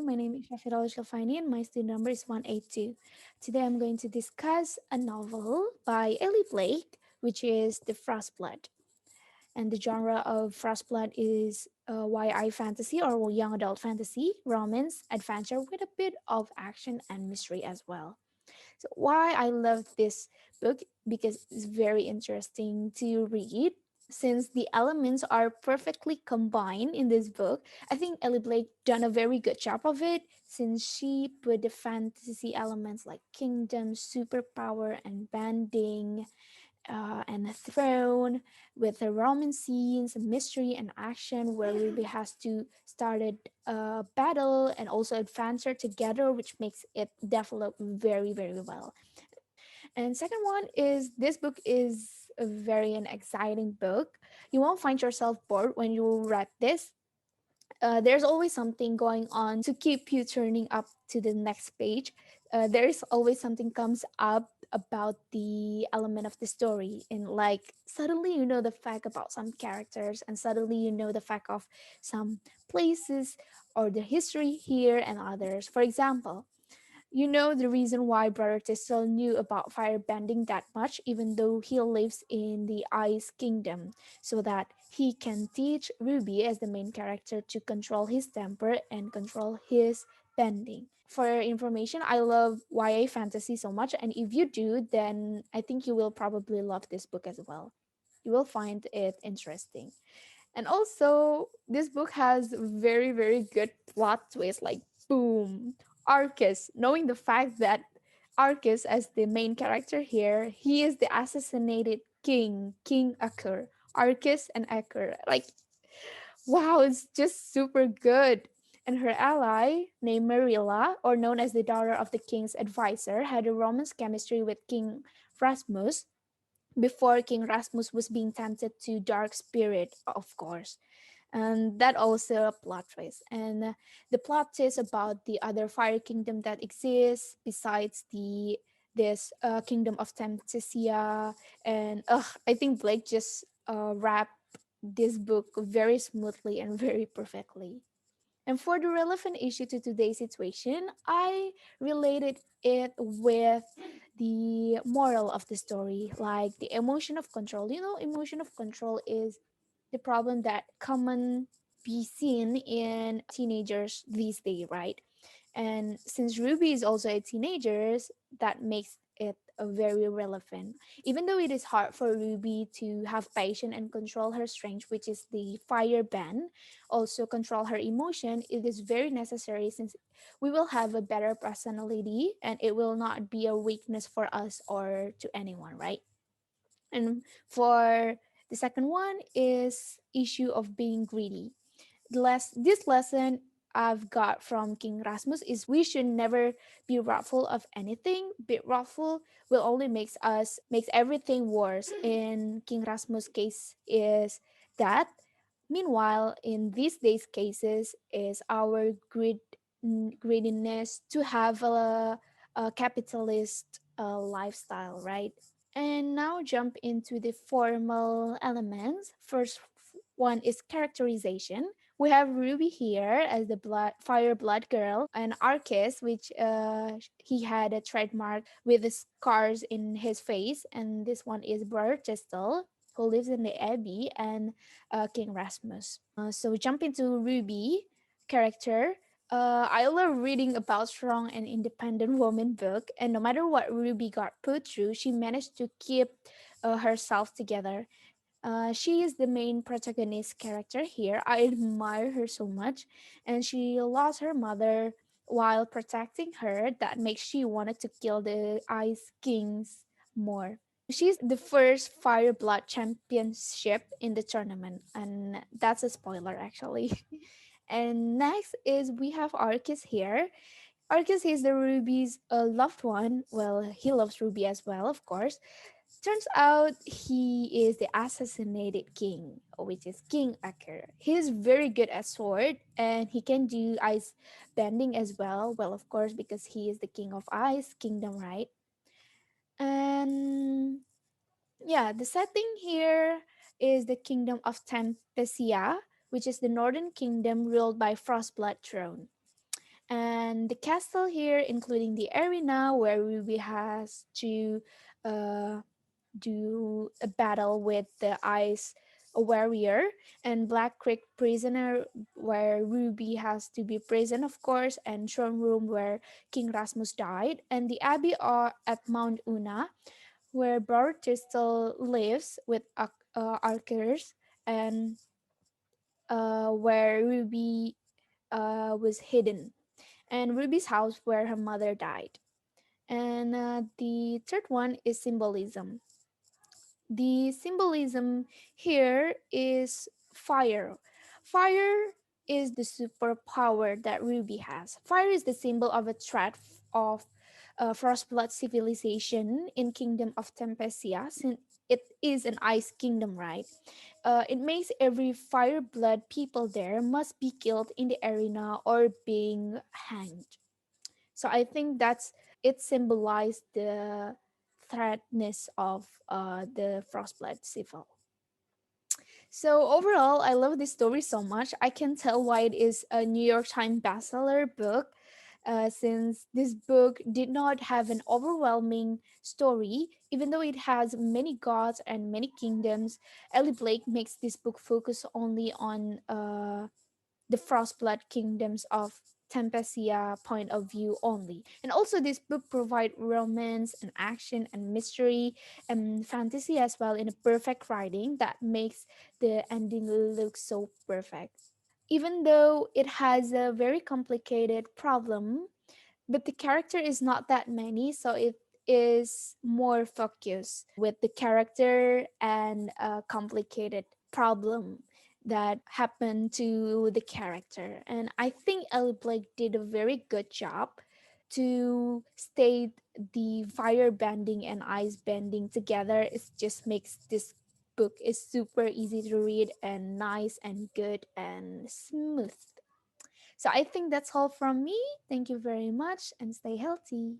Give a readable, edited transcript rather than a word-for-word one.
My name is Shafira Aulia Sylvani and my student number is 182. Today I'm going to discuss a novel by Ellie Blake, which is The Frostblood. And the genre of Frostblood is YI fantasy or young adult fantasy, romance, adventure with a bit of action and mystery as well. So why I love this book because it's very interesting to read since the elements are perfectly combined in this book. I think Ellie Blake done a very good job of it since she put the fantasy elements like kingdom, superpower, and bending and a throne with the Roman scenes, mystery and action where Ruby has to start a battle and also adventure together, which makes it develop very, very well. And second one is this book is a very an exciting book. You won't find yourself bored when you read this. There's always something going on to keep you turning up to the next page. There is always something comes up about the element of the story, and like suddenly you know the fact about some characters, and suddenly you know the fact of some places or the history here and others. For example, you know the reason why Brother Tistel knew about firebending that much, even though he lives in the Ice Kingdom, so that he can teach Ruby, as the main character, to control his temper and control his bending. For your information, I love YA fantasy so much, and if you do, then I think you will probably love this book as well. You will find it interesting. And also, this book has very, very good plot twists like boom, Arcus, knowing the fact that Arcus, as the main character here, he is the assassinated king, King Akur. Arcus and Akur. Like, wow, it's just super good. And her ally, named Marilla, or known as the daughter of the king's advisor, had a romance chemistry with King Rasmus before King Rasmus was being tempted to dark spirit, of course. And that also a plot twist. And the plot is about the other fire kingdom that exists besides this kingdom of Temptasia. And I think Blake just wrapped this book very smoothly and very perfectly. And for the relevant issue to today's situation, I related it with the moral of the story, like the emotion of control. You know, emotion of control is the problem that common be seen in teenagers these days, right? And since Ruby is also a teenager, that makes it a very relevant. Even though it is hard for Ruby to have patience and control her strength, which is the fire band, also control her emotion, it is very necessary since we will have a better personality and it will not be a weakness for us or to anyone, right? And for the second one is issue of being greedy. This lesson I've got from King Rasmus is we should never be wrathful of anything. Be wrathful will only makes everything worse. In King Rasmus' case is that. Meanwhile, in these days cases is our greediness to have a capitalist lifestyle, right? And now jump into the formal elements. First one is characterization. We have Ruby here as the fire blood girl, and Arcus, which he had a trademark with the scars in his face, and this one is Brother Tistel, who lives in the Abbey, and King Rasmus. So jump into Ruby character. I love reading about strong and independent woman book, and no matter what Ruby got put through, she managed to keep herself together. She is the main protagonist character here. I admire her so much, and she lost her mother while protecting her. That makes she wanted to kill the Ice Kings more. She's the first Fire Blood championship in the tournament, and that's a spoiler actually. And next is we have Arcus here. Arcus is the Ruby's loved one. Well, he loves Ruby as well, of course. Turns out he is the assassinated king, which is King Aker. He's very good at sword and he can do ice bending as well. Well, of course, because he is the king of ice kingdom, right? And yeah, the setting here is the kingdom of Tempesia, which is the northern kingdom ruled by Frostblood throne. And the castle here, including the arena where Ruby has to uh, do a battle with the ice warrior, and Black Creek prisoner where Ruby has to be prison, of course, and throne room where King Rasmus died, and the abbey are at Mount Una where Brother Thistle lives with archers, and where Ruby was hidden, and Ruby's house where her mother died. And the third one is symbolism. The symbolism here is fire. Fire is the superpower that Ruby has. Fire is the symbol of a threat of Frostblood civilization in Kingdom of Tempesia, since it is an ice kingdom, right? It makes every fire blood people there must be killed in the arena or being hanged. So I think that's it symbolized the threatness of the Frostblood civil. So overall, I love this story so much. I can tell why it is a New York Times bestseller book. Since this book did not have an overwhelming story, even though it has many gods and many kingdoms, Ellie Blake makes this book focus only on the Frostblood kingdoms of Tempesia point of view only. And also this book provide romance and action and mystery and fantasy as well in a perfect writing that makes the ending look so perfect. Even though it has a very complicated problem, but the character is not that many, so it is more focused with the character and a complicated problem that happened to the character. And I think Ellie Blake did a very good job to state the fire bending and ice bending together. It just makes this book is super easy to read and nice and good and smooth. So I think that's all from me. Thank you very much and stay healthy.